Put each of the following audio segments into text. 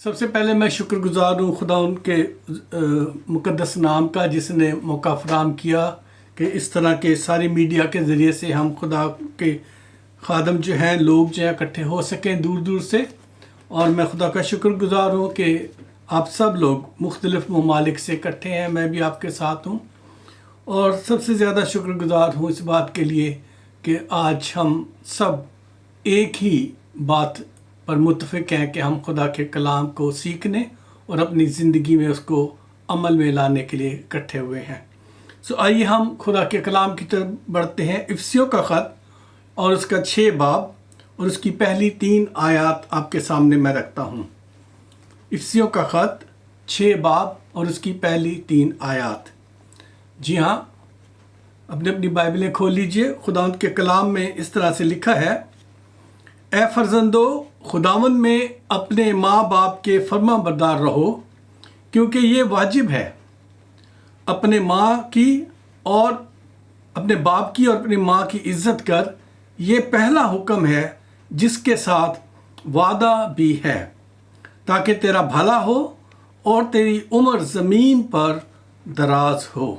سب سے پہلے میں شکر گزار ہوں خدا ان کے مقدس نام کا جس نے موقع فراہم کیا کہ اس طرح کے ساری میڈیا کے ذریعے سے ہم خدا کے خادم جو ہیں لوگ جو ہیں اکٹھے ہو سکیں دور دور سے. اور میں خدا کا شکر گزار ہوں کہ آپ سب لوگ مختلف ممالک سے اکٹھے ہیں. میں بھی آپ کے ساتھ ہوں اور سب سے زیادہ شکر گزار ہوں اس بات کے لیے کہ آج ہم سب ایک ہی بات پر متفق ہیں کہ ہم خدا کے کلام کو سیکھنے اور اپنی زندگی میں اس کو عمل میں لانے کے لیے اکٹھے ہوئے ہیں. آئیے ہم خدا کے کلام کی طرف بڑھتے ہیں. افسیوں کا خط اور اس کا 6 باب اور اس کی پہلی 3 آیات آپ کے سامنے میں رکھتا ہوں. افسیوں کا خط 6 باب اور اس کی پہلی 3 آیات. جی ہاں، اپنی بائبلیں کھول لیجئے. خداوند کے کلام میں اس طرح سے لکھا ہے: اے فرزندو، خداوند میں اپنے ماں باپ کے فرما بردار رہو، کیونکہ یہ واجب ہے. اپنے باپ کی اور اپنی ماں کی عزت کر، یہ پہلا حکم ہے جس کے ساتھ وعدہ بھی ہے، تاکہ تیرا بھلا ہو اور تیری عمر زمین پر دراز ہو.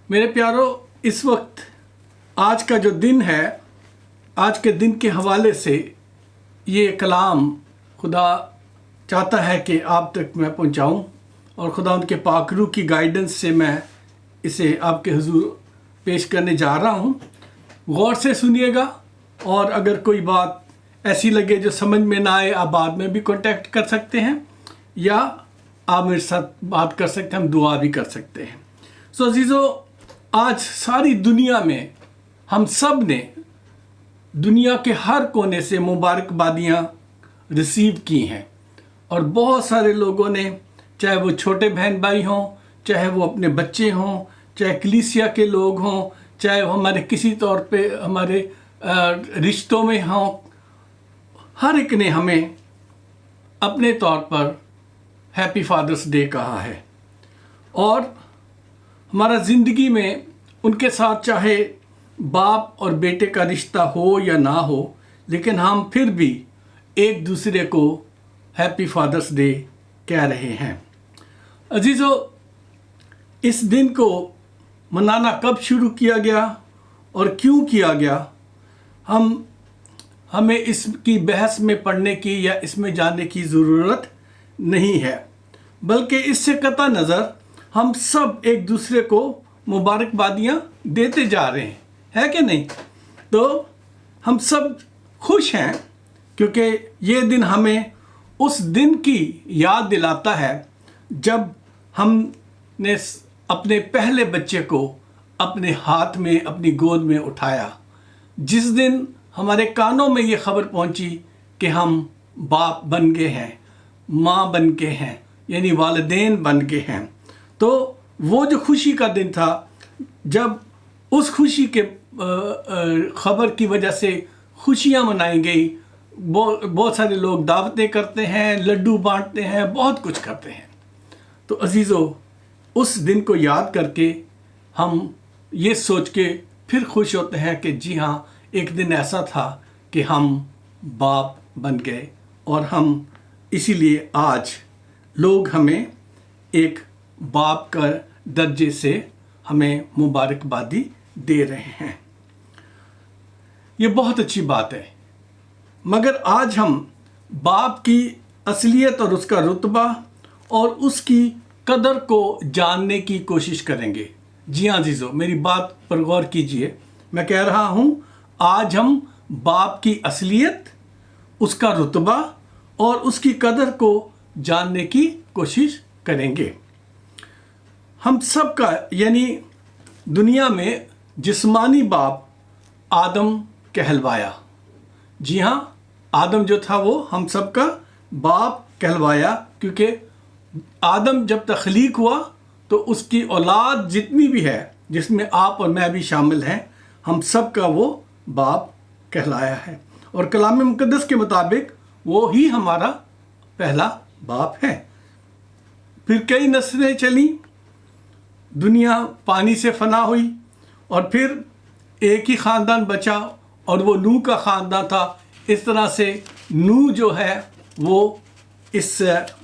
میرے پیارو، اس وقت آج کا جو دن ہے، آج کے دن کے حوالے سے یہ کلام خدا چاہتا ہے کہ آپ تک میں پہنچاؤں، اور خدا ان کے پاک روح کی گائیڈنس سے میں اسے آپ کے حضور پیش کرنے جا رہا ہوں. غور سے سنیے گا، اور اگر کوئی بات ایسی لگے جو سمجھ میں نہ آئے، آپ بعد میں بھی کانٹیکٹ کر سکتے ہیں یا آپ میرے ساتھ بات کر سکتے ہیں، ہم دعا بھی کر سکتے ہیں. عزیزو، آج ساری دنیا میں ہم سب نے دنیا کے ہر کونے سے مبارکبادیاں ریسیو کی ہیں، اور بہت سارے لوگوں نے، چاہے وہ چھوٹے بہن بھائی ہوں، چاہے وہ اپنے بچے ہوں، چاہے کلیسیا کے لوگ ہوں، چاہے وہ ہمارے کسی طور پہ ہمارے رشتوں میں ہوں، ہر ایک نے ہمیں اپنے طور پر ہیپی فادرس ڈے کہا ہے. اور ہمارا زندگی میں ان کے ساتھ چاہے باپ اور بیٹے کا رشتہ ہو یا نہ ہو، لیکن ہم پھر بھی ایک دوسرے کو ہیپی فادرس ڈے کہہ رہے ہیں. عزیزو، اس دن کو منانا کب شروع کیا گیا اور کیوں کیا گیا، ہمیں اس کی بحث میں پڑھنے کی یا اس میں جاننے کی ضرورت نہیں ہے، بلکہ اس سے قطع نظر ہم سب ایک دوسرے کو مبارکبادیاں دیتے جا رہے ہیں، ہے کہ نہیں؟ تو ہم سب خوش ہیں کیونکہ یہ دن ہمیں اس دن کی یاد دلاتا ہے جب ہم نے اپنے پہلے بچے کو اپنے ہاتھ میں، اپنی گود میں اٹھایا. جس دن ہمارے کانوں میں یہ خبر پہنچی کہ ہم باپ بن گئے ہیں، ماں بن گئے ہیں، یعنی والدین بن گئے ہیں. تو وہ جو خوشی کا دن تھا، جب اس خوشی کے خبر کی وجہ سے خوشیاں منائی گئی، بہت سارے لوگ دعوتیں کرتے ہیں، لڈو بانٹتے ہیں، بہت کچھ کرتے ہیں. تو عزیزو، اس دن کو یاد کر کے ہم یہ سوچ کے پھر خوش ہوتے ہیں کہ جی ہاں، ایک دن ایسا تھا کہ ہم باپ بن گئے، اور ہم اسی لیے آج لوگ ہمیں ایک باپ کا درجے سے ہمیں مبارکبادی دے رہے ہیں. یہ بہت اچھی بات ہے، مگر آج ہم باپ کی اصلیت اور اس کا رتبہ اور اس کی قدر کو جاننے کی کوشش کریں گے. جی ہاں عزیزو، میری بات پر غور کیجئے. میں کہہ رہا ہوں، آج ہم باپ کی اصلیت، اس کا رتبہ اور اس کی قدر کو جاننے کی کوشش کریں گے. ہم سب کا، یعنی دنیا میں جسمانی باپ آدم کہلوایا. جی ہاں، آدم جو تھا وہ ہم سب کا باپ کہلوایا، کیونکہ آدم جب تخلیق ہوا تو اس کی اولاد جتنی بھی ہے، جس میں آپ اور میں بھی شامل ہیں، ہم سب کا وہ باپ کہلایا ہے. اور کلام مقدس کے مطابق وہ ہی ہمارا پہلا باپ ہے. پھر کئی نسلیں چلیں، دنیا پانی سے فنا ہوئی، اور پھر ایک ہی خاندان بچا اور وہ نوح کا خاندان تھا. اس طرح سے نوح جو ہے وہ اس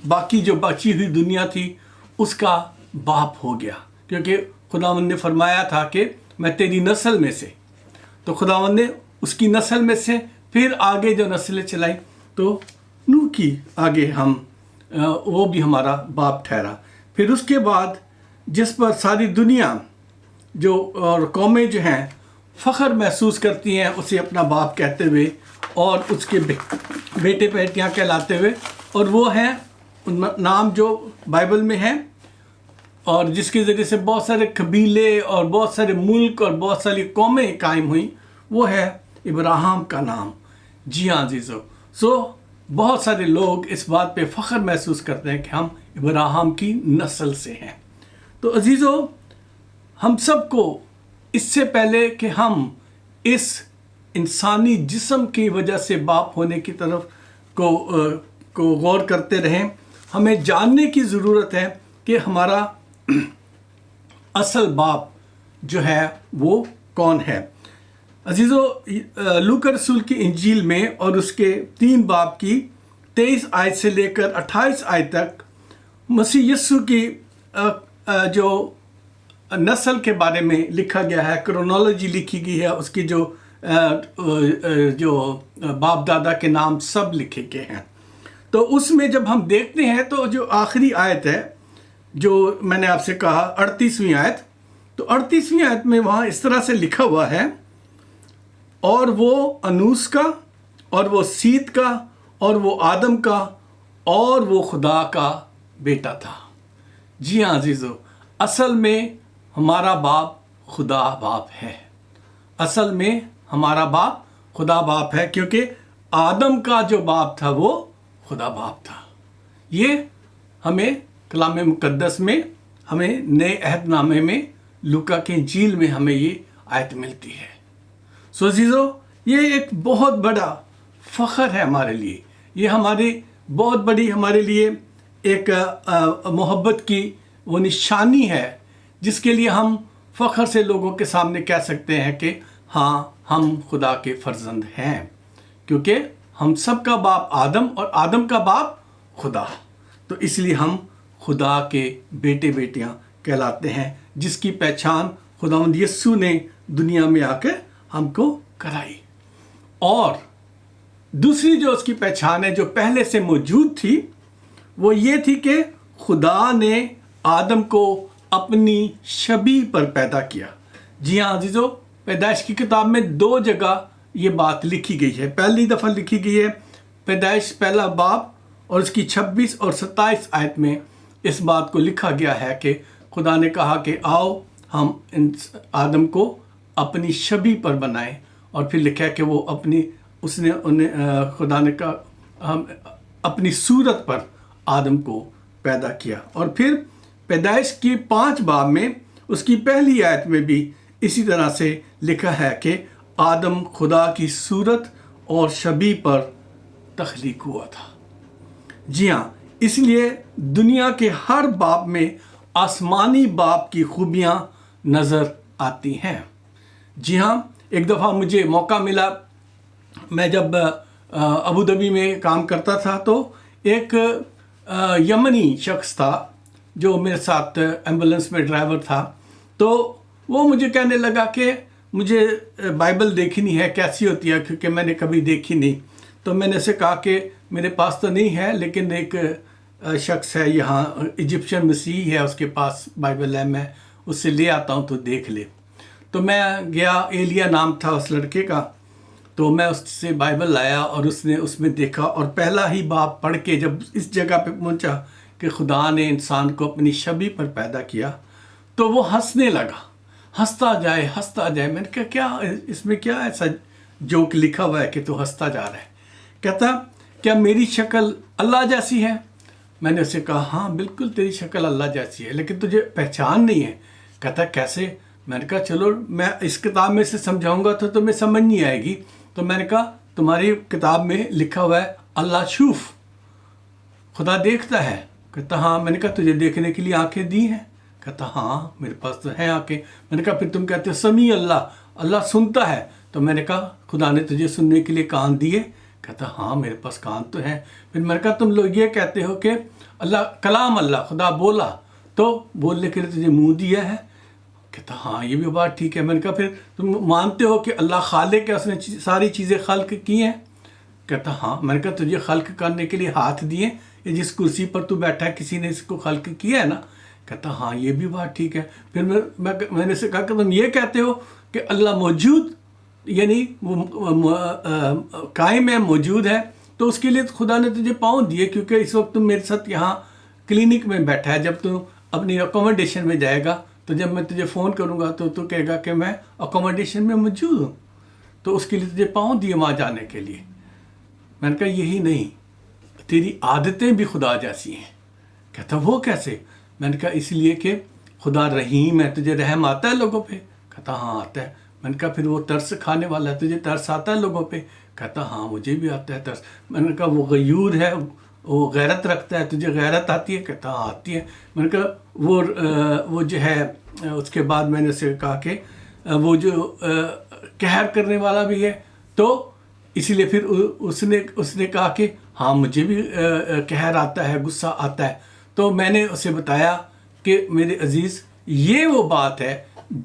باقی جو بچی ہوئی دنیا تھی اس کا باپ ہو گیا، کیونکہ خداوند نے فرمایا تھا کہ میں تیری نسل میں سے، تو خداوند نے اس کی نسل میں سے پھر آگے جو نسلیں چلائیں، تو نوح کی آگے ہم وہ بھی ہمارا باپ ٹھہرا۔ پھر اس کے بعد جس پر ساری دنیا جو اور قومیں جو ہیں فخر محسوس کرتی ہیں اسے اپنا باپ کہتے ہوئے اور اس کے بیٹے بیٹیاں کہلاتے ہوئے، اور وہ ہیں نام جو بائبل میں ہیں اور جس کے ذریعے سے بہت سارے قبیلے اور بہت سارے ملک اور بہت ساری قومیں قائم ہوئیں، وہ ہے ابراہیم کا نام۔ جی ہاں عزیزو، بہت سارے لوگ اس بات پہ فخر محسوس کرتے ہیں کہ ہم ابراہیم کی نسل سے ہیں۔ تو عزیزو، ہم سب کو اس سے پہلے کہ ہم اس انسانی جسم کی وجہ سے باپ ہونے کی طرف کو غور کرتے رہیں، ہمیں جاننے کی ضرورت ہے کہ ہمارا اصل باپ جو ہے وہ کون ہے۔ عزیزو، لوکا رسول کی انجیل میں اور اس کے 3 باب کی 23 آیت سے لے کر 28 آیت تک مسیح یسوع کی جو نسل کے بارے میں لکھا گیا ہے، کرونالوجی لکھی گئی ہے، اس کی جو باپ دادا کے نام سب لکھے گئے ہیں۔ تو اس میں جب ہم دیکھتے ہیں تو جو آخری آیت ہے جو میں نے آپ سے کہا 38ویں آیت، تو 38ویں آیت میں وہاں اس طرح سے لکھا ہوا ہے، اور وہ انوس کا اور وہ سیت کا اور وہ آدم کا اور وہ خدا کا بیٹا تھا۔ جی ہاں عزیزو، اصل میں ہمارا باپ خدا باپ ہے۔ اصل میں ہمارا باپ خدا باپ ہے، کیونکہ آدم کا جو باپ تھا وہ خدا باپ تھا۔ یہ ہمیں کلام مقدس میں، ہمیں نئے عہد نامے میں، لوکا کے انجیل میں ہمیں یہ آیت ملتی ہے۔ عزیزو، یہ ایک بہت بڑا فخر ہے ہمارے لیے، یہ ہماری بہت بڑی ہمارے لیے ایک محبت کی وہ نشانی ہے جس کے لیے ہم فخر سے لوگوں کے سامنے کہہ سکتے ہیں کہ ہاں ہم خدا کے فرزند ہیں، کیونکہ ہم سب کا باپ آدم اور آدم کا باپ خدا، تو اس لیے ہم خدا کے بیٹے بیٹیاں کہلاتے ہیں، جس کی پہچان خداوند یسوع نے دنیا میں آ کے ہم کو کرائی۔ اور دوسری جو اس کی پہچان ہے جو پہلے سے موجود تھی، وہ یہ تھی کہ خدا نے آدم کو اپنی شبیہ پر پیدا کیا۔ جی ہاں عزیزو، پیدائش کی کتاب میں 2 جگہ یہ بات لکھی گئی ہے۔ پہلی دفعہ لکھی گئی ہے پیدائش پہلا باب اور اس کی 26 اور 27 آیت میں اس بات کو لکھا گیا ہے کہ خدا نے کہا کہ آؤ ہم آدم کو اپنی شبیہ پر بنائیں، اور پھر لکھا ہے کہ وہ خدا نے کہا ہم اپنی صورت پر آدم کو پیدا کیا۔ اور پھر پیدائش کی 5 باب میں اس کی پہلی آیت میں بھی اسی طرح سے لکھا ہے کہ آدم خدا کی صورت اور شبیہ پر تخلیق ہوا تھا۔ جی ہاں، اس لیے دنیا کے ہر باپ میں آسمانی باپ کی خوبیاں نظر آتی ہیں۔ جی ہاں، ایک دفعہ مجھے موقع ملا، میں جب ابوظہبی میں کام کرتا تھا تو ایک یمنی شخص تھا جو میرے ساتھ ایمبولنس میں ڈرائیور تھا، تو وہ مجھے کہنے لگا کہ مجھے بائبل دیکھنی ہے، کیسی ہوتی ہے، کیونکہ میں نے کبھی دیکھی نہیں۔ تو میں نے اسے کہا کہ میرے پاس تو نہیں ہے، لیکن ایک شخص ہے یہاں ایجپشین مسیحی ہے، اس کے پاس بائبل ہے، میں اس سے لے آتا ہوں تو دیکھ لے۔ تو میں گیا، ایلیا نام تھا اس لڑکے کا، تو میں اس سے بائبل لایا اور اس نے اس میں دیکھا، اور پہلا ہی باب پڑھ کے جب اس جگہ پہ پہنچا کہ خدا نے انسان کو اپنی شبیہ پر پیدا کیا، تو وہ ہنسنے لگا، ہنستا جائے۔ میں نے کہا کیا اس میں کیا ایسا جوک لکھا ہوا ہے کہ تو ہنستا جا رہا ہے؟ کہتا کیا میری شکل اللہ جیسی ہے؟ میں نے اسے کہا ہاں بالکل تیری شکل اللہ جیسی ہے، لیکن تجھے پہچان نہیں ہے۔ کہتا کیسے؟ میں نے کہا چلو میں اس کتاب میں سے سمجھاؤں گا تو تمہیں سمجھ نہیں آئے گی۔ تو میں نے کہا تمہاری کتاب میں لکھا ہوا ہے اللہ شوف، خدا دیکھتا ہے۔ کہتا ہاں۔ میں نے کہا تجھے دیکھنے کے لیے آنکھیں دی ہیں؟ کہتا ہاں میرے پاس تو ہیں آنکھیں۔ میں نے کہا پھر تم کہتے ہو سمیع اللہ، اللہ سنتا ہے؟ تو میں نے کہا خدا نے تجھے سننے کے لیے کان دیے؟ کہتا ہاں میرے پاس کان تو ہے. پھر میں نے کہا تم لوگ یہ کہتے ہو کہ اللہ خدا بولا تو بولنے کے لیے تجھے منہ دیا ہے. کہتا ہاں یہ بھی بات ٹھیک ہے. میں نے کہا پھر تم مانتے ہو کہ اللہ خالق ہے, اس نے ساری چیزیں خلق کی ہیں؟ کہتا ہاں. میں نے کہا تجھے خلق کرنے کے لیے ہاتھ دیے, یہ جس کرسی پر تو بیٹھا ہے کسی نے اس کو خلق کیا ہے نا؟ کہتا ہاں یہ بھی بات ٹھیک ہے. پھر میں نے سے کہا کہ تم یہ کہتے ہو کہ اللہ موجود یعنی قائم ہے, موجود ہے, تو اس کے لیے خدا نے تجھے پاؤں دیے کیونکہ اس وقت تم میرے ساتھ یہاں کلینک میں بیٹھا ہے. جب تم اپنی اکوموڈیشن میں جائے گا تو جب میں تجھے فون کروں گا تو کہے گا کہ میں اکوموڈیشن میں موجود ہوں, تو اس کے لیے تجھے پاؤں دیے وہاں جانے کے لیے. میں نے کہا یہی نہیں, تیری عادتیں بھی خدا جیسی ہیں. کہتا وہ کیسے؟ میں نے کہا اس لیے کہ خدا رحیم ہے, تجھے رحم آتا ہے لوگوں پہ؟ کہتا ہاں آتا ہے. میں نے کہا پھر وہ ترس کھانے والا ہے, تجھے ترس آتا ہے لوگوں پہ؟ کہتا ہاں مجھے بھی آتا ہے ترس. میں نے کہا وہ غیور ہے, وہ غیرت رکھتا ہے, تجھے غیرت آتی ہے؟ کہتا ہاں آتی ہے. میں نے کہا وہ جو ہے, اس کے بعد میں نے اسے کہا کہ وہ جو قہر کرنے والا بھی ہے, تو اسی لیے پھر اس نے کہا کہ ہاں مجھے بھی قہر آتا ہے, غصہ آتا ہے. تو میں نے اسے بتایا کہ میرے عزیز یہ وہ بات ہے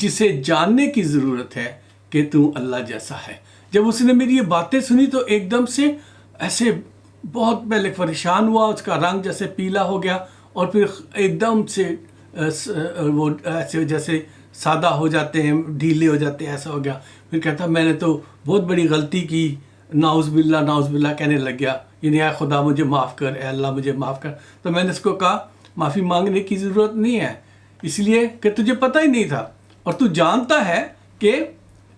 جسے جاننے کی ضرورت ہے کہ تو اللہ جیسا ہے. جب اس نے میری یہ باتیں سنی تو ایک دم سے ایسے بہت پہلے پریشان ہوا, اس کا رنگ جیسے پیلا ہو گیا, اور پھر ایک دم سے وہ ایسے جیسے سادہ ہو جاتے ہیں, ڈھیلے ہو جاتے ہیں, ایسا ہو گیا. پھر کہتا میں نے تو بہت بڑی غلطی کی, ناؤز باللہ کہنے لگ گیا, یعنی اے خدا مجھے معاف کر, اے اللہ مجھے معاف کر. تو میں نے اس کو کہا معافی مانگنے کی ضرورت نہیں ہے, اس لیے کہ تجھے پتہ ہی نہیں تھا, اور تو جانتا ہے کہ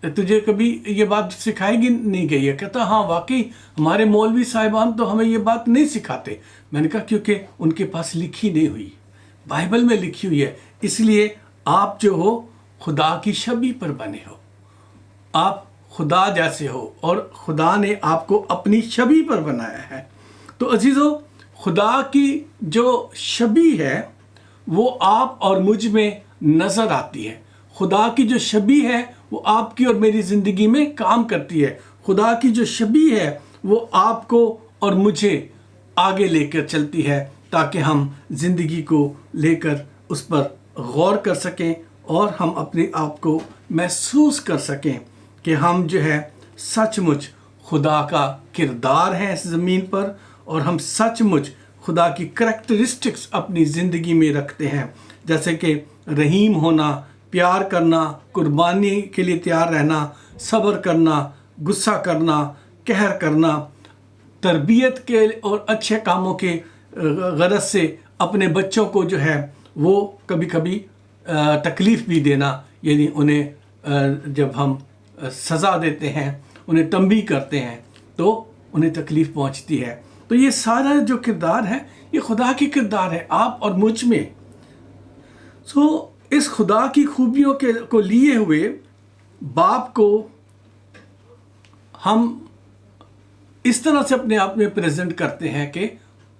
تجھے کبھی یہ بات سکھائی گی نہیں گئی ہے. کہتا ہاں واقعی ہمارے مولوی صاحبان تو ہمیں یہ بات نہیں سکھاتے. میں نے کہا کیونکہ ان کے پاس لکھی نہیں ہوئی, بائبل میں لکھی ہوئی ہے, اس لیے آپ جو ہو خدا کی شبیہ پر بنے ہو, آپ خدا جیسے ہو, اور خدا نے آپ کو اپنی شبیہ پر بنایا ہے. تو عزیزو, خدا کی جو شبیہ ہے وہ آپ اور مجھ میں نظر آتی ہے. خدا کی جو شبیہ ہے وہ آپ کی اور میری زندگی میں کام کرتی ہے. خدا کی جو شبیہ ہے وہ آپ کو اور مجھے آگے لے کر چلتی ہے, تاکہ ہم زندگی کو لے کر اس پر غور کر سکیں, اور ہم اپنے آپ کو محسوس کر سکیں کہ ہم جو ہے سچ مچ خدا کا کردار ہے اس زمین پر, اور ہم سچ مچ خدا کی کریکٹرسٹکس اپنی زندگی میں رکھتے ہیں, جیسے کہ رحیم ہونا, پیار کرنا, قربانی کے لیے تیار رہنا, صبر کرنا, غصہ کرنا, قہر کرنا, تربیت کے اور اچھے کاموں کے غرض سے اپنے بچوں کو جو ہے وہ کبھی کبھی تکلیف بھی دینا, یعنی انہیں جب ہم سزا دیتے ہیں, انہیں تنبیہ کرتے ہیں تو انہیں تکلیف پہنچتی ہے. تو یہ سارا جو کردار ہے یہ خدا کی کردار ہے آپ اور مجھ میں. اس خدا کی خوبیوں کو لیے ہوئے باپ کو ہم اس طرح سے اپنے آپ میں پریزنٹ کرتے ہیں کہ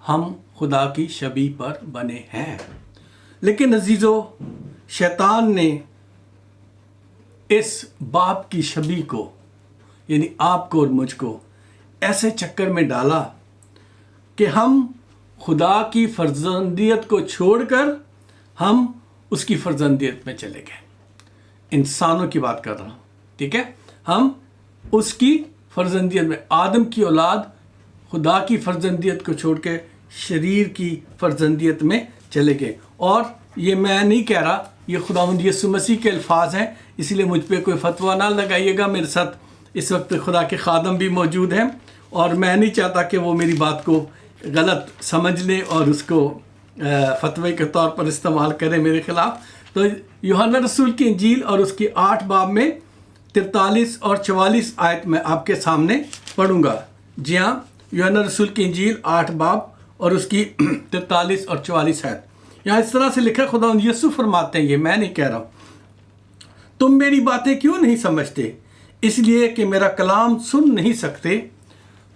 ہم خدا کی شبیہ پر بنے ہیں. لیکن عزیزو, شیطان نے اس باپ کی شبیہ کو یعنی آپ کو اور مجھ کو ایسے چکر میں ڈالا کہ ہم خدا کی فرزندیت کو چھوڑ کر ہم اس کی فرزندیت میں چلے گئے. انسانوں کی بات کر رہا ہوں, ٹھیک ہے, ہم اس کی فرزندیت میں, آدم کی اولاد خدا کی فرزندیت کو چھوڑ کے شریر کی فرزندیت میں چلے گئے. اور یہ میں نہیں کہہ رہا, یہ خداوند یسوع مسیح کے الفاظ ہیں, اسی لیے مجھ پہ کوئی فتویٰ نہ لگائیے گا. میرے ساتھ اس وقت خدا کے خادم بھی موجود ہیں, اور میں نہیں چاہتا کہ وہ میری بات کو غلط سمجھ لیں اور اس کو فتوے کے طور پر استعمال کریں میرے خلاف. تو یوحنا رسول کی انجیل اور اس کی 8 باب میں 43 اور 44 آیت میں آپ کے سامنے پڑھوں گا. جی ہاں, یوحنا رسول کی انجیل 8 باب اور اس کی 43 اور 44 آیت. یہاں اس طرح سے لکھا, خداوند یسوع فرماتے ہیں, یہ میں نہیں کہہ رہا ہوں, تم میری باتیں کیوں نہیں سمجھتے؟ اس لیے کہ میرا کلام سن نہیں سکتے.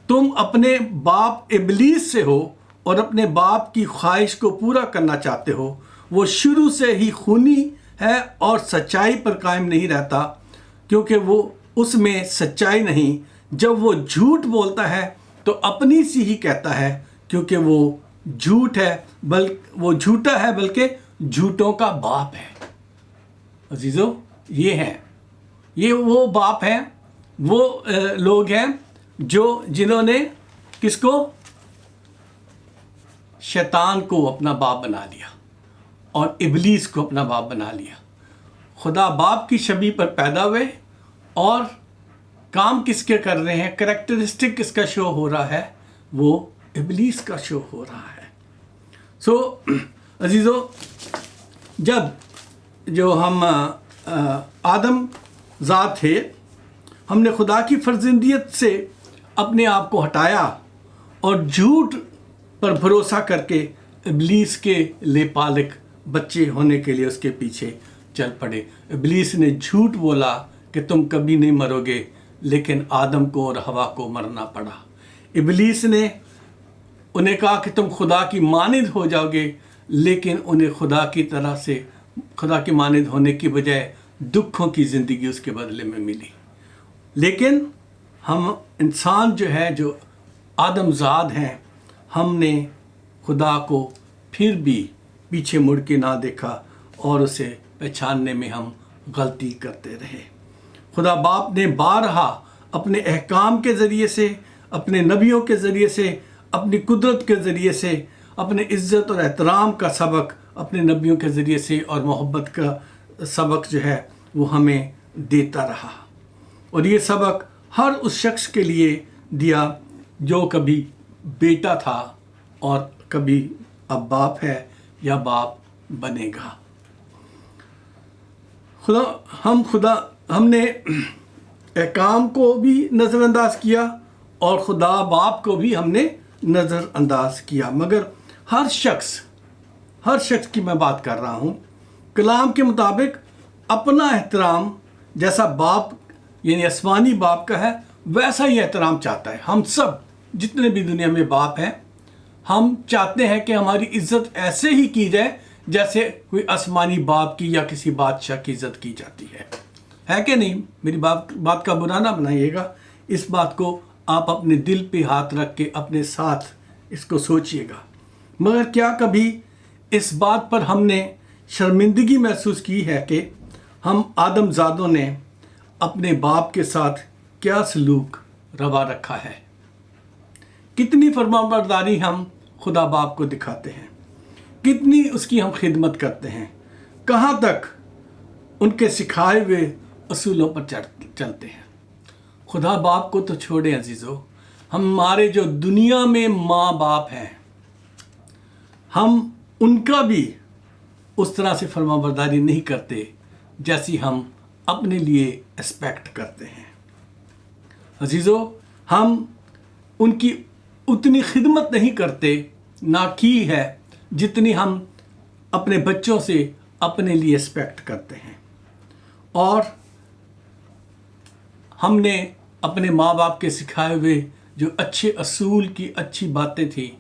تم اپنے باپ ابلیس سے ہو اور اپنے باپ کی خواہش کو پورا کرنا چاہتے ہو. وہ شروع سے ہی خونی ہے اور سچائی پر قائم نہیں رہتا, کیونکہ وہ اس میں سچائی نہیں. جب وہ جھوٹ بولتا ہے تو اپنی سی ہی کہتا ہے، کیونکہ وہ جھوٹ ہے، وہ جھوٹا ہے بلکہ جھوٹوں کا باپ ہے۔ عزیزو، یہ وہ باپ ہیں، وہ لوگ ہیں جنہوں نے کس کو؟ شیطان کو اپنا باپ بنا لیا اور ابلیس کو اپنا باپ بنا لیا۔ خدا باپ کی شبیہ پر پیدا ہوئے اور کام کس کے کر رہے ہیں، کریکٹرسٹک کس کا شو ہو رہا ہے؟ وہ ابلیس کا شو ہو رہا ہے۔ سو عزیزو، جب جو ہم آدم ذات تھے، ہم نے خدا کی فرزندیت سے اپنے آپ کو ہٹایا اور جھوٹ پر بھروسہ کر کے ابلیس کے لےپالک بچے ہونے کے لیے اس کے پیچھے چل پڑے۔ ابلیس نے جھوٹ بولا کہ تم کبھی نہیں مرو گے، لیکن آدم کو اور حوا کو مرنا پڑا۔ ابلیس نے انہیں کہا کہ تم خدا کی مانند ہو جاؤ گے، لیکن انہیں خدا کی مانند ہونے کی بجائے دکھوں کی زندگی اس کے بدلے میں ملی۔ لیکن ہم انسان جو آدم زاد ہیں، ہم نے خدا کو پھر بھی پیچھے مڑ کے نہ دیکھا اور اسے پہچاننے میں ہم غلطی کرتے رہے۔ خدا باپ نے بارہا اپنے احکام کے ذریعے سے، اپنے نبیوں کے ذریعے سے، اپنی قدرت کے ذریعے سے، اپنے عزت اور احترام کا سبق اپنے نبیوں کے ذریعے سے اور محبت کا سبق وہ ہمیں دیتا رہا۔ اور یہ سبق ہر اس شخص کے لیے دیا جو کبھی بیٹا تھا اور کبھی اب باپ ہے یا باپ بنے گا۔ ہم نے احکام کو بھی نظر انداز کیا اور خدا باپ کو بھی ہم نے نظر انداز کیا، مگر ہر شخص کی میں بات کر رہا ہوں، کلام کے مطابق اپنا احترام جیسا باپ یعنی آسمانی باپ کا ہے ویسا ہی احترام چاہتا ہے۔ ہم سب جتنے بھی دنیا میں باپ ہیں، ہم چاہتے ہیں کہ ہماری عزت ایسے ہی کی جائے جیسے کوئی آسمانی باپ کی یا کسی بادشاہ کی عزت کی جاتی ہے کہ نہیں؟ میری بات کا برا نہ بنائیے گا، اس بات کو آپ اپنے دل پہ ہاتھ رکھ کے اپنے ساتھ اس کو سوچئے گا۔ مگر کیا کبھی اس بات پر ہم نے شرمندگی محسوس کی ہے کہ ہم آدم زادوں نے اپنے باپ کے ساتھ کیا سلوک روا رکھا ہے؟ کتنی فرمانبرداری ہم خدا باپ کو دکھاتے ہیں، کتنی اس کی ہم خدمت کرتے ہیں، کہاں تک ان کے سکھائے ہوئے اصولوں پر چلتے ہیں۔ خدا باپ کو تو چھوڑیں عزیزو، ہمارے جو دنیا میں ماں باپ ہیں، ہم ان کا بھی اس طرح سے فرمانبرداری نہیں کرتے جیسی ہم اپنے لیے ایکسپیکٹ کرتے ہیں۔ عزیزو، ہم ان کی اتنی خدمت نہیں کرتے، نہ کی ہے جتنی ہم اپنے بچوں سے اپنے لیے ایکسپیکٹ کرتے ہیں۔ اور ہم نے اپنے ماں باپ کے سکھائے ہوئے جو اچھے اصول کی اچھی باتیں تھیں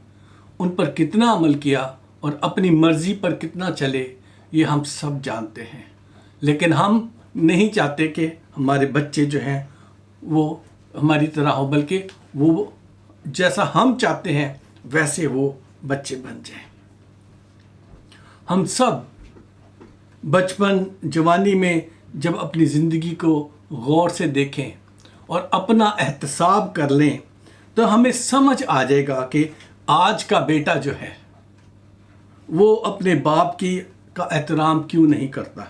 ان پر کتنا عمل کیا اور اپنی مرضی پر کتنا چلے، یہ ہم سب جانتے ہیں۔ لیکن ہم نہیں چاہتے کہ ہمارے بچے ہیں وہ ہماری طرح ہو، بلکہ وہ جیسا ہم چاہتے ہیں ویسے وہ بچے بن جائیں۔ ہم سب بچپن جوانی میں جب اپنی زندگی کو غور سے دیکھیں اور اپنا احتساب کر لیں تو ہمیں سمجھ آ جائے گا کہ آج کا بیٹا ہے وہ اپنے باپ کا احترام کیوں نہیں کرتا،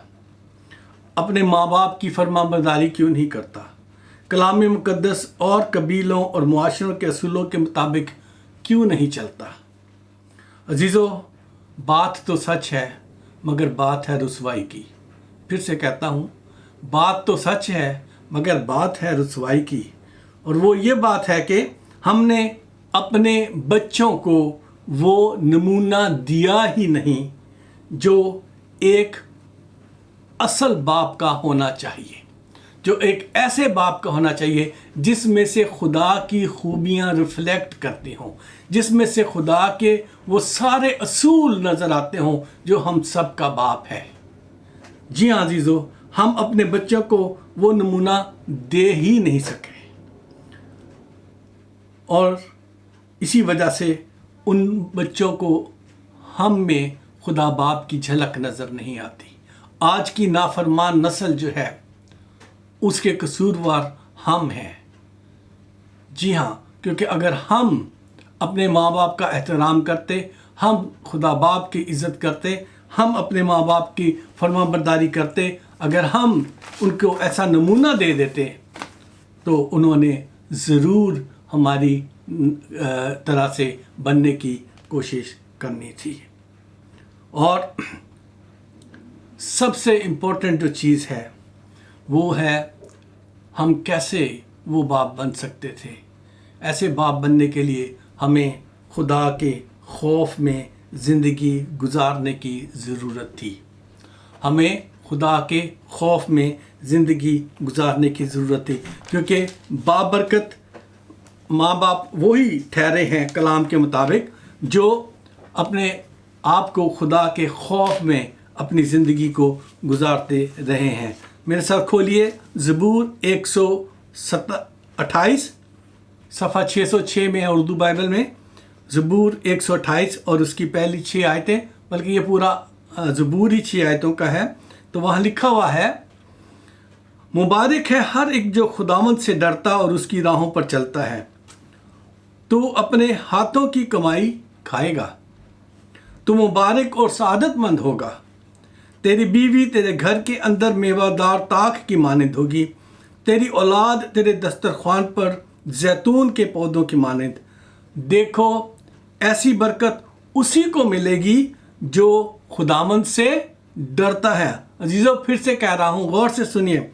اپنے ماں باپ کی فرمانبرداری کیوں نہیں کرتا، کلام مقدس اور قبیلوں اور معاشروں کے اصولوں کے مطابق کیوں نہیں چلتا۔ عزیزو، بات تو سچ ہے مگر بات ہے رسوائی کی۔ پھر سے کہتا ہوں، بات تو سچ ہے مگر بات ہے رسوائی کی، اور وہ یہ بات ہے کہ ہم نے اپنے بچوں کو وہ نمونہ دیا ہی نہیں جو ایک اصل باپ کا ہونا چاہیے، جو ایک ایسے باپ کا ہونا چاہیے جس میں سے خدا کی خوبیاں ریفلیکٹ کرتی ہوں، جس میں سے خدا کے وہ سارے اصول نظر آتے ہوں جو ہم سب کا باپ ہے۔ جی ہاں عزیزو، ہم اپنے بچوں کو وہ نمونہ دے ہی نہیں سکے، اور اسی وجہ سے ان بچوں کو ہم میں خدا باپ کی جھلک نظر نہیں آتی۔ آج کی نافرمان نسل جو ہے اس کے قصوروار ہم ہیں۔ جی ہاں، کیونکہ اگر ہم اپنے ماں باپ کا احترام کرتے، ہم خدا باپ کی عزت کرتے، ہم اپنے ماں باپ کی فرما برداری کرتے، اگر ہم ان کو ایسا نمونہ دے دیتے تو انہوں نے ضرور ہماری طرح سے بننے کی کوشش کرنی تھی۔ اور سب سے امپورٹنٹ جو چیز ہے وہ ہے ہم کیسے وہ باپ بن سکتے تھے۔ ایسے باپ بننے کے لیے ہمیں خدا کے خوف میں زندگی گزارنے کی ضرورت تھی۔ ہمیں خدا کے خوف میں زندگی گزارنے کی ضرورت تھی، کیونکہ بابرکت ماں باپ وہی ٹھہرے ہیں کلام کے مطابق جو اپنے آپ کو خدا کے خوف میں اپنی زندگی کو گزارتے رہے ہیں۔ میرے ساتھ کھولیے زبور 128 صفحہ 606 میں ہے اردو بائبل میں، زبور 128 اور اس کی پہلی 6 آیتیں، بلکہ یہ پورا زبور ہی 6 آیتوں کا ہے۔ تو وہاں لکھا ہوا ہے، مبارک ہے ہر ایک جو خداوند سے ڈرتا اور اس کی راہوں پر چلتا ہے۔ تو اپنے ہاتھوں کی کمائی کھائے گا، تو مبارک اور سعادت مند ہوگا۔ تیری بیوی تیرے گھر کے اندر میوہ دار طاق کی مانند ہوگی، تیری اولاد تیرے دسترخوان پر زیتون کے پودوں کی مانند۔ دیکھو ایسی برکت اسی کو ملے گی جو خداوند سے ڈرتا ہے۔ عزیزو، پھر سے کہہ رہا ہوں، غور سے سنیے،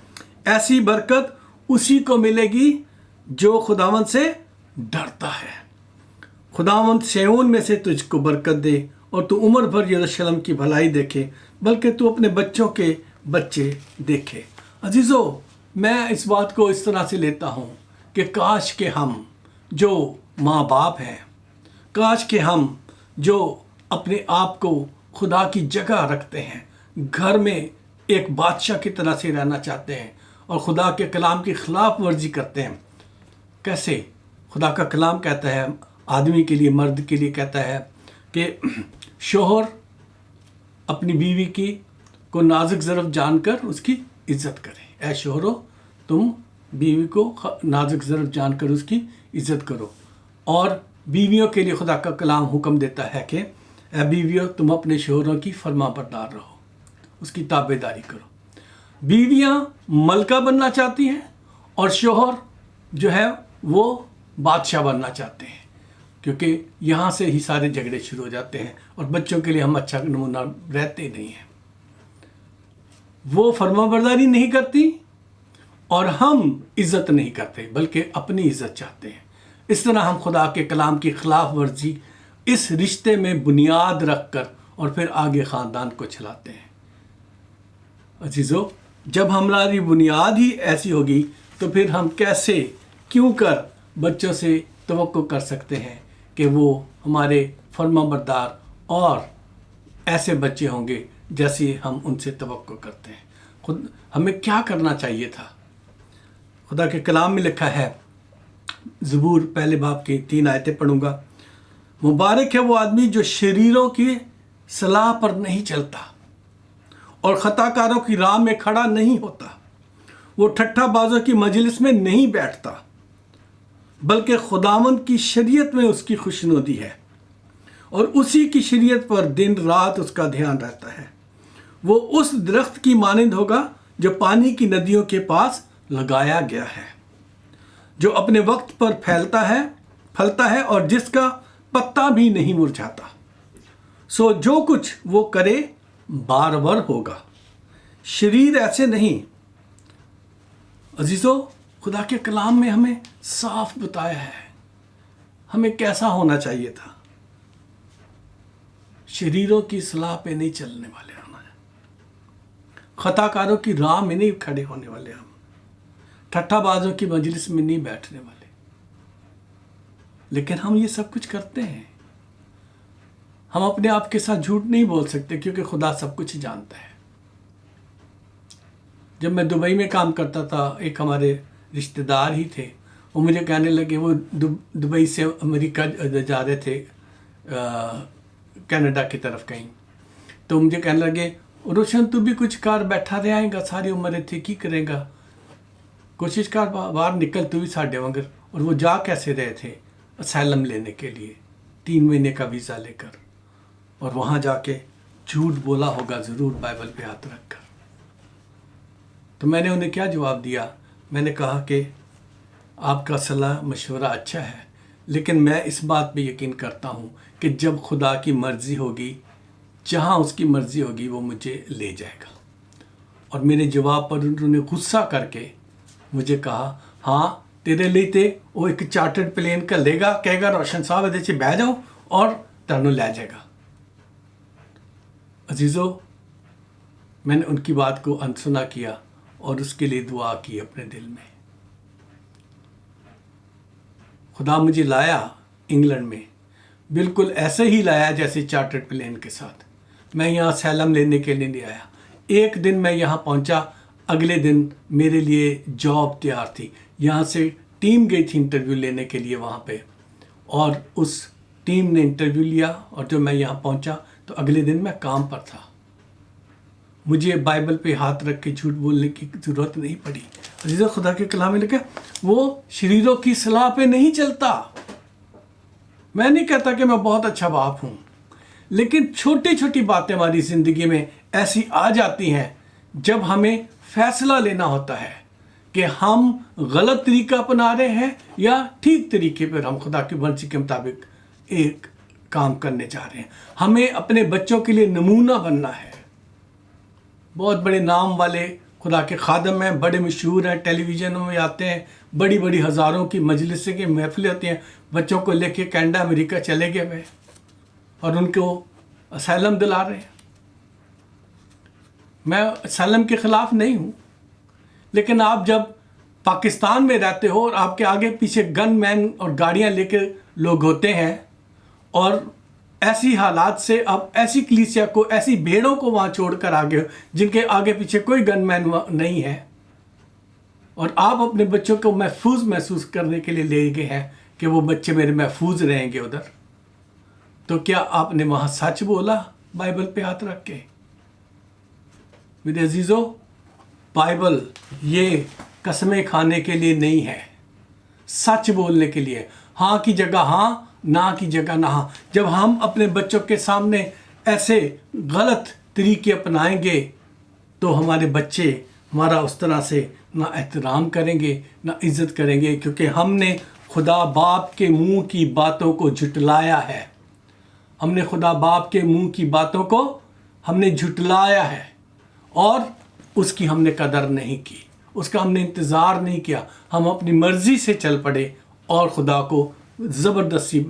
ایسی برکت اسی کو ملے گی جو خداوند سے ڈرتا ہے۔ خداوند سیون میں سے تجھ کو برکت دے اور تو عمر بھر یروشلم کی بھلائی دیکھے، بلکہ تو اپنے بچوں کے بچے دیکھے۔ عزیزو، میں اس بات کو اس طرح سے لیتا ہوں کہ کاش کہ ہم جو ماں باپ ہیں، کاش کہ ہم جو اپنے آپ کو خدا کی جگہ رکھتے ہیں، گھر میں ایک بادشاہ کی طرح سے رہنا چاہتے ہیں اور خدا کے کلام کی خلاف ورزی کرتے ہیں۔ کیسے؟ خدا کا کلام کہتا ہے آدمی کے لیے، مرد کے لیے کہتا ہے کہ شوہر اپنی بیوی کی کو نازک ظرف جان کر اس کی عزت کرے۔ اے شوہرو، تم بیوی کو نازک ظرف جان کر اس کی عزت کرو۔ اور بیویوں کے لیے خدا کا کلام حکم دیتا ہے کہ اے بیویوں، تم اپنے شوہروں کی فرما بردار رہو، اس کی تابع داری کرو۔ بیویاں ملکہ بننا چاہتی ہیں اور شوہر جو ہے وہ بادشاہ بننا چاہتے ہیں، کیونکہ یہاں سے ہی سارے جھگڑے شروع ہو جاتے ہیں اور بچوں کے لیے ہم اچھا نمونہ رہتے نہیں ہیں۔ وہ فرما برداری نہیں کرتی اور ہم عزت نہیں کرتے، بلکہ اپنی عزت چاہتے ہیں۔ اس طرح ہم خدا کے کلام کی خلاف ورزی اس رشتے میں بنیاد رکھ کر اور پھر آگے خاندان کو چلاتے ہیں۔ عزیزو، جب ہماری بنیاد ہی ایسی ہوگی تو پھر ہم کیسے کیوں کر بچوں سے توقع کر سکتے ہیں کہ وہ ہمارے فرما بردار اور ایسے بچے ہوں گے جیسے ہم ان سے توقع کرتے ہیں۔ ہمیں کیا کرنا چاہیے تھا؟ خدا کے کلام میں لکھا ہے، زبور پہلے باب کی 3 آیتیں پڑھوں گا۔ مبارک ہے وہ آدمی جو شریروں کی صلاح پر نہیں چلتا اور خطا کاروں کی راہ میں کھڑا نہیں ہوتا، وہ ٹھٹھا بازوں کی مجلس میں نہیں بیٹھتا، بلکہ خداوند کی شریعت میں اس کی خوشنودی ہے اور اسی کی شریعت پر دن رات اس کا دھیان رہتا ہے۔ وہ اس درخت کی مانند ہوگا جو پانی کی ندیوں کے پاس لگایا گیا ہے، جو اپنے وقت پر پھلتا ہے اور جس کا پتا بھی نہیں مرجھاتا۔ سو جو کچھ وہ کرے بارور ہوگا۔ شریر ایسے نہیں۔ عزیزو، خدا کے کلام میں ہمیں صاف بتایا ہے ہمیں کیسا ہونا چاہیے تھا۔ شریروں کی صلاح پہ نہیں چلنے والے ہم ہیں، خطا کاروں کی راہ میں نہیں کھڑے ہونے والے ہم، ٹھٹھا بازوں کی مجلس میں نہیں بیٹھنے والے۔ لیکن ہم یہ سب کچھ کرتے ہیں۔ ہم اپنے آپ کے ساتھ جھوٹ نہیں بول سکتے کیونکہ خدا سب کچھ جانتا ہے۔ جب میں دبئی میں کام کرتا تھا، ایک ہمارے رشتہ دار ہی تھے، وہ مجھے کہنے لگے، وہ دبئی سے امریکہ جا رہے تھے، کینیڈا کی طرف کہیں، تو مجھے کہنے لگے روشن تو بھی کچھ کار بیٹھا رہے آئیں گا، ساری عمر تھی کی کرے گا، کوشش کر باہر نکل تو بھی ساڈے وانگر۔ اور وہ جا کیسے رہے تھے؟ اسائلم لینے کے لیے 3 مہینے کا ویزا لے کر، اور وہاں جا کے جھوٹ بولا ہوگا ضرور بائبل پہ ہاتھ رکھ کر۔ تو میں نے انہیں کیا جواب دیا؟ میں نے کہا کہ آپ کا صلاح مشورہ اچھا ہے، لیکن میں اس بات پہ یقین کرتا ہوں کہ جب خدا کی مرضی ہوگی، جہاں اس کی مرضی ہوگی وہ مجھے لے جائے گا۔ اور میرے جواب پر انہوں نے غصہ کر کے مجھے کہا، ہاں تیرے لیے تے وہ ایک چارٹرڈ پلین کر لے گا، کہے گا روشن صاحب ادھر سے بہ جاؤ اور تنوں لے جائے گا۔ عزیزو، میں نے ان کی بات کو انسنا کیا اور اس کے لیے دعا کی اپنے دل میں۔ خدا مجھے لایا انگلینڈ میں، بالکل ایسے ہی لایا جیسے چارٹرڈ پلین کے ساتھ۔ میں یہاں اسائلم لینے کے لیے نہیں آیا۔ ایک دن میں یہاں پہنچا، اگلے دن میرے لیے جاب تیار تھی۔ یہاں سے ٹیم گئی تھی انٹرویو لینے کے لیے وہاں پہ، اور اس ٹیم نے انٹرویو لیا، اور جب میں یہاں پہنچا تو اگلے دن میں کام پر تھا۔ مجھے بائبل پہ ہاتھ رکھ کے جھوٹ بولنے کی ضرورت نہیں پڑی۔ عزیزو، خدا کے کلام میں لکھا وہ شریروں کی صلاح پہ نہیں چلتا۔ میں نہیں کہتا کہ میں بہت اچھا باپ ہوں، لیکن چھوٹی چھوٹی باتیں ہماری زندگی میں ایسی آ جاتی ہیں جب ہمیں فیصلہ لینا ہوتا ہے کہ ہم غلط طریقہ اپنا رہے ہیں یا ٹھیک طریقے پر ہم خدا کی مرضی کے مطابق ایک کام کرنے جا رہے ہیں۔ ہمیں اپنے بچوں کے لیے نمونہ بننا ہے۔ بہت بڑے نام والے خدا کے خادم ہیں، بڑے مشہور ہیں، ٹیلی ویژنوں میں آتے ہیں، بڑی بڑی ہزاروں کی مجلسیں کی محفلیں ہوتی ہیں، بچوں کو لے کے کینیڈا امریکہ چلے گئے ہوئے اور ان کو اسائلم دلا رہے ہیں۔ میں اسائلم کے خلاف نہیں ہوں، لیکن آپ جب پاکستان میں رہتے ہو اور آپ کے آگے پیچھے گن مین اور گاڑیاں لے کے لوگ ہوتے ہیں، اور ایسی حالات سے آپ ایسی کلیسیا کو، ایسی بھیڑوں کو وہاں چھوڑ کر آگے، جن کے آگے پیچھے کوئی گن مین نہیں ہے، اور آپ اپنے بچوں کو محفوظ محسوس کرنے کے لیے لے گئے ہیں کہ وہ بچے میرے محفوظ رہیں گے ادھر، تو کیا آپ نے وہاں سچ بولا بائبل پہ ہاتھ رکھ کے؟ میرے عزیزو، بائبل یہ قسمیں کھانے کے لیے نہیں ہے، سچ بولنے کے لیے۔ ہاں کی جگہ ہاں، نہ کی جگہ نہ۔ جب ہم اپنے بچوں کے سامنے ایسے غلط طریقے اپنائیں گے تو ہمارے بچے ہمارا اس طرح سے نہ احترام کریں گے، نہ عزت کریں گے، کیونکہ ہم نے خدا باپ کے منہ کی باتوں کو جھٹلایا ہے۔ ہم نے خدا باپ کے منہ کی باتوں کو ہم نے جھٹلایا ہے، اور اس کی ہم نے قدر نہیں کی، اس کا ہم نے انتظار نہیں کیا۔ ہم اپنی مرضی سے چل پڑے اور خدا کو زبردستی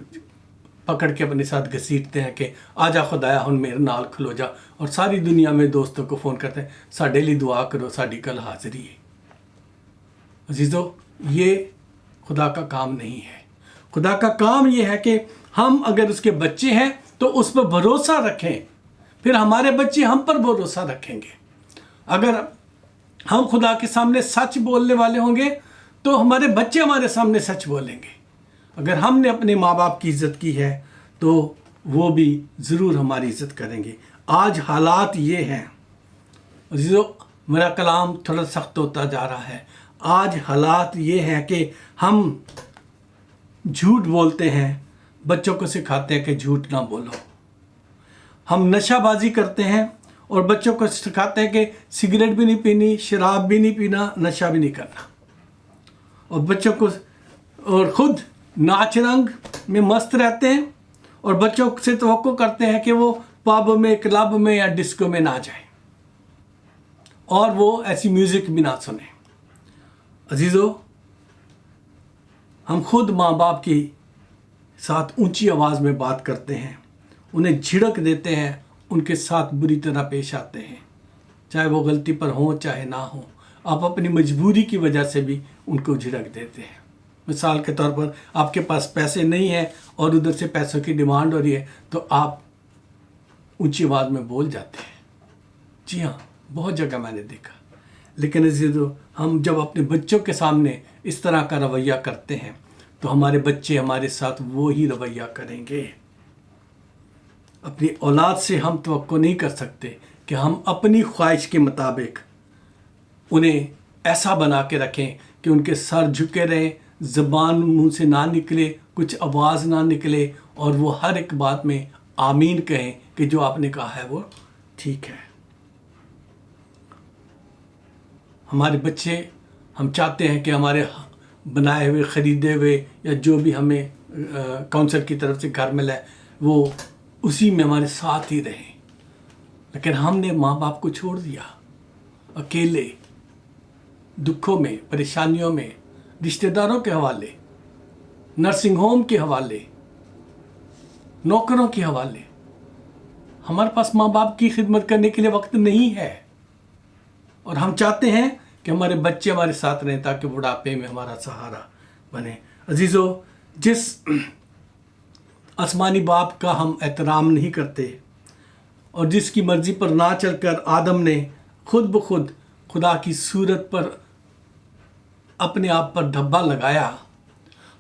پکڑ کے اپنے ساتھ گھسیٹتے ہیں کہ آجا خدایا ہن میرے نال کھلو جا، اور ساری دنیا میں دوستوں کو فون کرتے ہیں ساڈے لیے دعا کرو، ساڈی کل حاضری ہے۔ عزیزو، یہ خدا کا کام نہیں ہے۔ خدا کا کام یہ ہے کہ ہم اگر اس کے بچے ہیں تو اس پر بھروسہ رکھیں، پھر ہمارے بچے ہم پر بھروسہ رکھیں گے۔ اگر ہم خدا کے سامنے سچ بولنے والے ہوں گے تو ہمارے بچے ہمارے سامنے سچ بولیں گے۔ اگر ہم نے اپنے ماں باپ کی عزت کی ہے تو وہ بھی ضرور ہماری عزت کریں گے۔ آج حالات یہ ہیں عزیزو، میرا کلام تھوڑا سخت ہوتا جا رہا ہے۔ آج حالات یہ ہیں کہ ہم جھوٹ بولتے ہیں، بچوں کو سکھاتے ہیں کہ جھوٹ نہ بولو۔ ہم نشہ بازی کرتے ہیں اور بچوں کو سکھاتے ہیں کہ سگریٹ بھی نہیں پینی، شراب بھی نہیں پینا، نشہ بھی نہیں کرنا، اور بچوں کو اور خود ناچ رنگ میں مست رہتے ہیں، اور بچوں سے توقع کرتے ہیں کہ وہ پب میں، کلب میں یا ڈسکو میں نہ جائیں، اور وہ ایسی میوزک بھی نہ سنیں۔ عزیزو، ہم خود ماں باپ کی ساتھ اونچی آواز میں بات کرتے ہیں، انہیں جھڑک دیتے ہیں، ان کے ساتھ بری طرح پیش آتے ہیں، چاہے وہ غلطی پر ہوں چاہے نہ ہوں۔ آپ اپنی مجبوری کی وجہ سے بھی ان کو جھڑک دیتے ہیں۔ مثال کے طور پر آپ کے پاس پیسے نہیں ہیں اور ادھر سے پیسوں کی ڈیمانڈ ہو رہی ہے تو آپ اونچی آواز میں بول جاتے ہیں۔ جی ہاں، بہت جگہ میں نے دیکھا۔ لیکن عزیزو، ہم جب اپنے بچوں کے سامنے اس طرح کا رویہ کرتے ہیں تو ہمارے بچے ہمارے ساتھ وہی رویہ کریں گے۔ اپنی اولاد سے ہم توقع نہیں کر سکتے کہ ہم اپنی خواہش کے مطابق انہیں ایسا بنا کے رکھیں کہ ان کے سر جھکے رہیں، زبان منہ سے نہ نکلے، کچھ آواز نہ نکلے، اور وہ ہر ایک بات میں آمین کہیں کہ جو آپ نے کہا ہے وہ ٹھیک ہے۔ ہمارے بچے، ہم چاہتے ہیں کہ ہمارے بنائے ہوئے، خریدے ہوئے یا جو بھی ہمیں کونسل کی طرف سے گھر ملا ہے وہ اسی میں ہمارے ساتھ ہی رہیں، لیکن ہم نے ماں باپ کو چھوڑ دیا اکیلے، دکھوں میں، پریشانیوں میں، رشتہ داروں کے حوالے، نرسنگ ہوم کے حوالے، نوکروں کے حوالے۔ ہمارے پاس ماں باپ کی خدمت کرنے کے لیے وقت نہیں ہے، اور ہم چاہتے ہیں کہ ہمارے بچے ہمارے ساتھ رہیں تاکہ بڑھاپے میں ہمارا سہارا بنے۔ عزیزو، جس آسمانی باپ کا ہم احترام نہیں کرتے اور جس کی مرضی پر نہ چل کر آدم نے خود بخود خدا کی صورت پر اپنے آپ پر دھبا لگایا،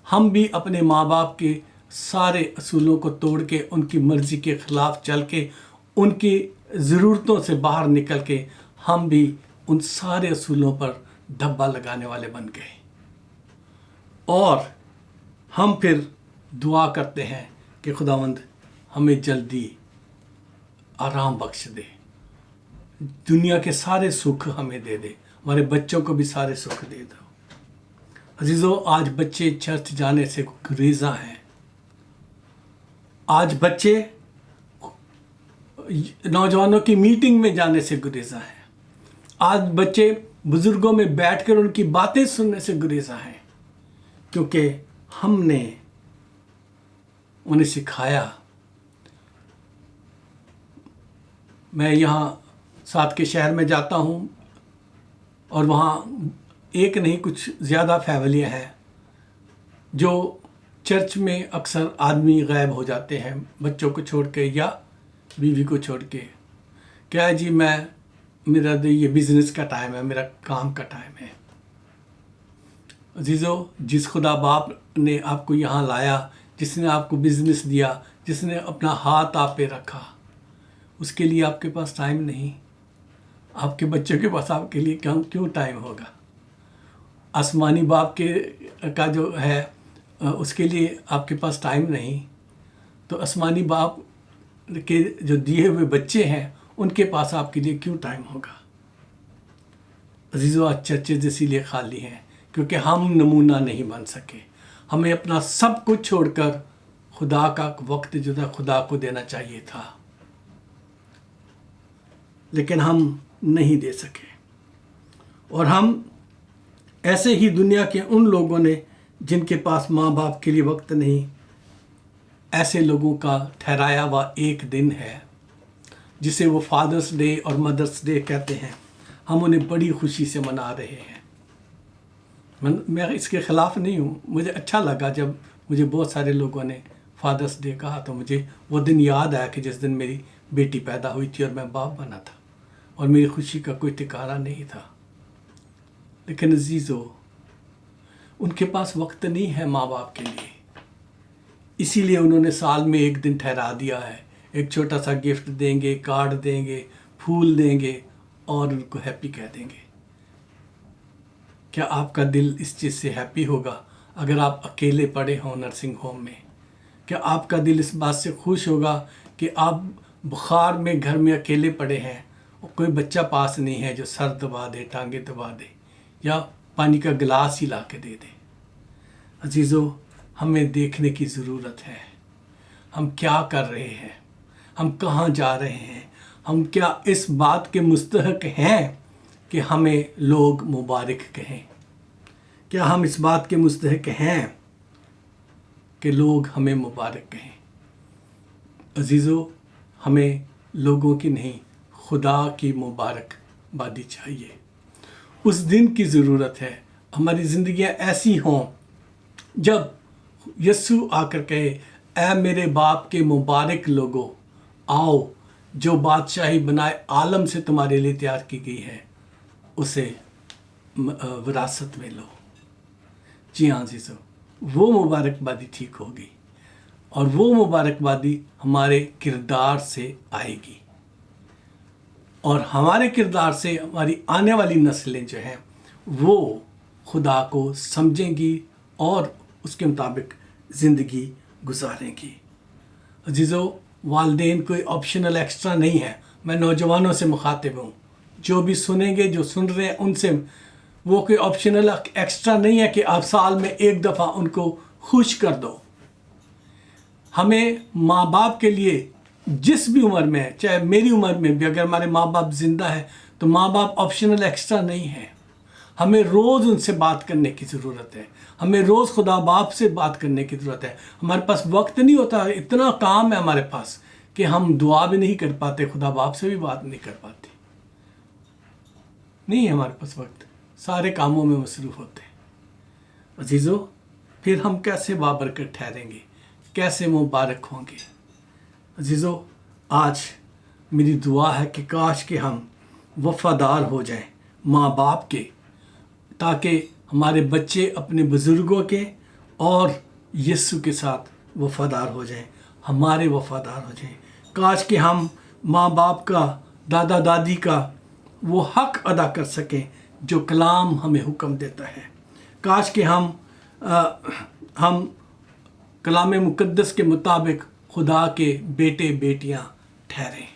ہم بھی اپنے ماں باپ کے سارے اصولوں کو توڑ کے، ان کی مرضی کے خلاف چل کے، ان کی ضرورتوں سے باہر نکل کے، ہم بھی ان سارے اصولوں پر دھبا لگانے والے بن گئے، اور ہم پھر دعا کرتے ہیں کہ خداوند ہمیں جلدی آرام بخش دے، دنیا کے سارے سکھ ہمیں دے دے، ہمارے بچوں کو بھی سارے سکھ دے دو۔ عزیزو، آج بچے چرچ جانے سے گریزاں ہیں، آج بچے نوجوانوں کی میٹنگ میں جانے سے گریزاں ہیں، آج بچے بزرگوں میں بیٹھ کر ان کی باتیں سننے سے گریزاں ہیں، کیونکہ ہم نے انہیں سکھایا۔ میں یہاں ساتھ کے شہر میں جاتا ہوں اور وہاں ایک نہیں کچھ زیادہ فیملیاں ہیں جو چرچ میں اکثر آدمی غائب ہو جاتے ہیں بچوں کو چھوڑ کے یا بیوی کو چھوڑ کے، کیا ہے جی میرا یہ بزنس کا ٹائم ہے، میرا کام کا ٹائم ہے۔ عزیزو، جس خدا باپ نے آپ کو یہاں لایا، جس نے آپ کو بزنس دیا، جس نے اپنا ہاتھ آپ پہ رکھا، اس کے لیے آپ کے پاس ٹائم نہیں؟ آپ کے بچوں کے پاس آپ کے لیے کیوں ٹائم ہوگا؟ آسمانی باپ کا جو ہے اس کے لیے آپ کے پاس ٹائم نہیں، تو آسمانی باپ کے جو دیے ہوئے بچے ہیں ان کے پاس آپ کے لیے کیوں ٹائم ہوگا؟ عزیزو، آج چرچز اسی لیے خالی ہیں کیونکہ ہم نمونہ نہیں بن سکے۔ ہمیں اپنا سب کچھ چھوڑ کر خدا کا وقت جو تھا خدا کو دینا چاہیے تھا، لیکن ہم نہیں دے سکے، اور ہم ایسے ہی دنیا کے ان لوگوں نے جن کے پاس ماں باپ کے لیے وقت نہیں، ایسے لوگوں کا ٹھہرایا ہوا ایک دن ہے جسے وہ فادرس ڈے اور مدرس ڈے کہتے ہیں، ہم انہیں بڑی خوشی سے منا رہے ہیں۔ میں اس کے خلاف نہیں ہوں، مجھے اچھا لگا جب مجھے بہت سارے لوگوں نے فادرس ڈے کہا تو مجھے وہ دن یاد آیا کہ جس دن میری بیٹی پیدا ہوئی تھی اور میں باپ بنا تھا، اور میری خوشی کا کوئی ٹھکانہ نہیں تھا۔ لیکن عزیزو، ان کے پاس وقت نہیں ہے ماں باپ کے لیے، اسی لیے انہوں نے سال میں ایک دن ٹھہرا دیا ہے، ایک چھوٹا سا گفٹ دیں گے، کارڈ دیں گے، پھول دیں گے اور ان کو ہیپی کہہ دیں گے۔ کیا آپ کا دل اس چیز سے ہیپی ہوگا اگر آپ اکیلے پڑے ہوں نرسنگ ہوم میں؟ کیا آپ کا دل اس بات سے خوش ہوگا کہ آپ بخار میں گھر میں اکیلے پڑے ہیں اور کوئی بچہ پاس نہیں ہے جو سر دبا دے، ٹانگیں دبا دے، یا پانی کا گلاس ہی لا کے دے دے؟ عزیزو، ہمیں دیکھنے کی ضرورت ہے، ہم کیا کر رہے ہیں، ہم کہاں جا رہے ہیں، ہم کیا اس بات کے مستحق ہیں کہ ہمیں لوگ مبارک کہیں؟ کیا ہم اس بات کے مستحق ہیں کہ لوگ ہمیں مبارک کہیں؟ عزیزو، ہمیں لوگوں کی نہیں، خدا کی مبارک بادی چاہیے۔ اس دن کی ضرورت ہے، ہماری زندگیاں ایسی ہوں جب یسوع آ کر کہے، اے میرے باپ کے مبارک لوگو، آؤ، جو بادشاہی بنائے عالم سے تمہارے لیے تیار کی گئی ہے اسے وراثت میں لو۔ جی ہاں عزیزو، وہ مبارکبادی ٹھیک ہوگی، اور وہ مبارکبادی ہمارے کردار سے آئے گی، اور ہمارے کردار سے ہماری آنے والی نسلیں جو ہیں وہ خدا کو سمجھیں گی اور اس کے مطابق زندگی گزاریں گی۔ عزیزو، والدین کوئی آپشنل ایکسٹرا نہیں ہے۔ میں نوجوانوں سے مخاطب ہوں، جو بھی سنیں گے، جو سن رہے ہیں، ان سے وہ کوئی آپشنل ایکسٹرا نہیں ہے کہ آپ سال میں ایک دفعہ ان کو خوش کر دو۔ ہمیں ماں باپ کے لیے جس بھی عمر میں، چاہے میری عمر میں بھی، اگر ہمارے ماں باپ زندہ ہے تو ماں باپ آپشنل ایکسٹرا نہیں ہے۔ ہمیں روز ان سے بات کرنے کی ضرورت ہے، ہمیں روز خدا باپ سے بات کرنے کی ضرورت ہے۔ ہمارے پاس وقت نہیں ہوتا، اتنا کام ہے ہمارے پاس کہ ہم دعا بھی نہیں کر پاتے، خدا باپ سے بھی بات نہیں کر پاتے، نہیں ہے ہمارے پاس وقت، سارے کاموں میں مصروف ہوتے ہیں۔ عزیزو، پھر ہم کیسے بابرکت ٹھہریں گے، کیسے مبارک ہوں گے؟ عزیزو، آج میری دعا ہے کہ کاش کہ ہم وفادار ہو جائیں ماں باپ کے، تاکہ ہمارے بچے اپنے بزرگوں کے اور یسوع کے ساتھ وفادار ہو جائیں، ہمارے وفادار ہو جائیں۔ کاش کہ ہم ماں باپ کا، دادا دادی کا وہ حق ادا کر سکیں جو کلام ہمیں حکم دیتا ہے۔ کاش کہ ہم کلام مقدس کے مطابق خدا کے بیٹے بیٹیاں ٹھہریں،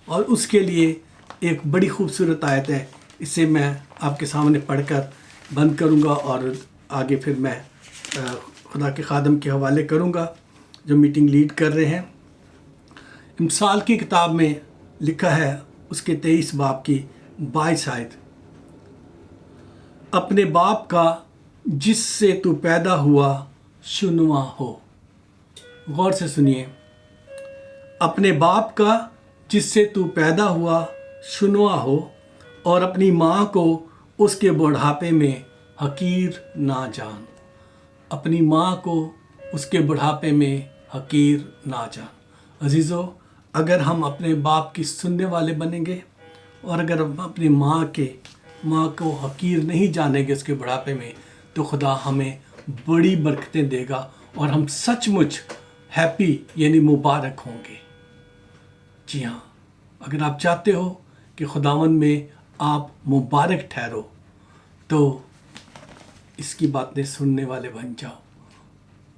اور اس کے لیے ایک بڑی خوبصورت آیت ہے، اسے میں آپ کے سامنے پڑھ کر بند کروں گا، اور آگے پھر میں خدا کے خادم کے حوالے کروں گا جو میٹنگ لیڈ کر رہے ہیں۔ امثال کی کتاب میں لکھا ہے، اس کے 23 باب کی 22 آیت، اپنے باپ کا جس سے تو پیدا ہوا شنوا ہو۔ غور سے سنیے، اپنے باپ کا جس سے تو پیدا ہوا شنوا ہو، اور اپنی ماں کو اس کے بڑھاپے میں حقیر نہ جان۔ اپنی ماں کو اس کے بڑھاپے میں حقیر نہ جان۔ عزیزو، اگر ہم اپنے باپ کی سننے والے بنیں گے، اور اگر ہم اپنی ماں کو حقیر نہیں جانیں گے اس کے بڑھاپے میں، تو خدا ہمیں بڑی برکتیں دے گا، اور ہم سچ مچ ہیپی یعنی مبارک ہوں گے۔ جی ہاں، اگر آپ چاہتے ہو کہ خداوند میں آپ مبارک ٹھہرو، تو اس کی باتیں سننے والے بن جاؤ،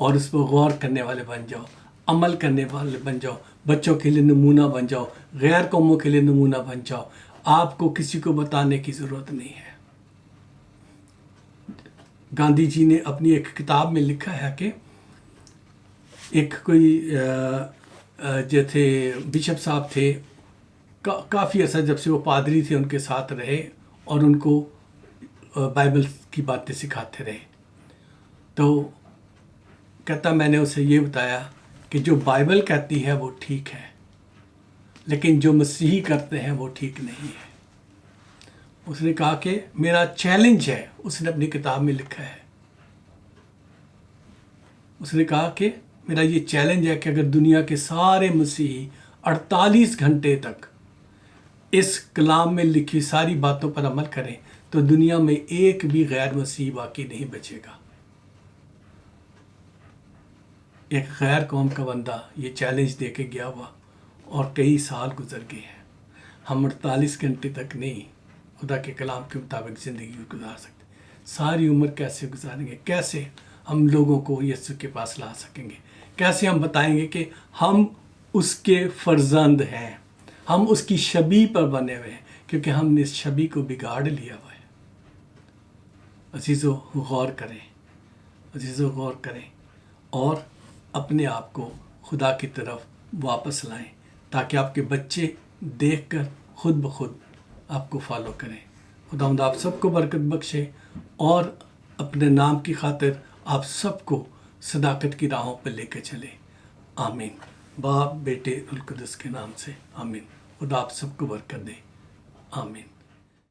اور اس پر غور کرنے والے بن جاؤ، عمل کرنے والے بن جاؤ، بچوں کے لیے نمونہ بن جاؤ، غیر قوموں کے لیے نمونہ بن جاؤ۔ آپ کو کسی کو بتانے کی ضرورت نہیں ہے۔ گاندھی جی نے اپنی ایک کتاب میں لکھا ہے کہ ایک کوئی جو تھے بشپ صاحب تھے، کافی عرصہ جب سے وہ پادری تھے ان کے ساتھ رہے، اور ان کو بائبل کی باتیں سکھاتے رہے۔ تو کہتا، میں نے اسے یہ بتایا کہ جو بائبل کہتی ہے وہ ٹھیک ہے، لیکن جو مسیحی کرتے ہیں وہ ٹھیک نہیں ہے۔ اس نے کہا کہ میرا چیلنج ہے، اس نے اپنی کتاب میں لکھا ہے، اس نے کہا کہ میرا یہ چیلنج ہے کہ اگر دنیا کے سارے مسیحی 48 گھنٹے تک اس کلام میں لکھی ساری باتوں پر عمل کریں تو دنیا میں ایک بھی غیر مسیحی باقی نہیں بچے گا۔ ایک غیر قوم کا بندہ یہ چیلنج دے کے گیا ہوا، اور کئی سال گزر گئے ہیں۔ ہم 48 گھنٹے تک نہیں خدا کے کلام کے مطابق زندگی گزار سکتے۔ ساری عمر کیسے گزاریں گے؟ کیسے ہم لوگوں کو یسوع کے پاس لا سکیں گے؟ کیسے ہم بتائیں گے کہ ہم اس کے فرزند ہیں، ہم اس کی شبیہ پر بنے ہوئے ہیں، کیونکہ ہم نے اس شبیہ کو بگاڑ لیا ہوا ہے۔ عزیزو، غور کریں، عزیزو غور کریں، اور اپنے آپ کو خدا کی طرف واپس لائیں، تاکہ آپ کے بچے دیکھ کر خود بخود آپ کو فالو کریں۔ خداوند آپ سب کو برکت بخشے، اور اپنے نام کی خاطر آپ سب کو صداقت کی راہوں پہ لے کے چلے۔ آمین۔ باپ، بیٹے، القدس کے نام سے آمین۔ خدا آپ سب کو برکت دے۔ آمین۔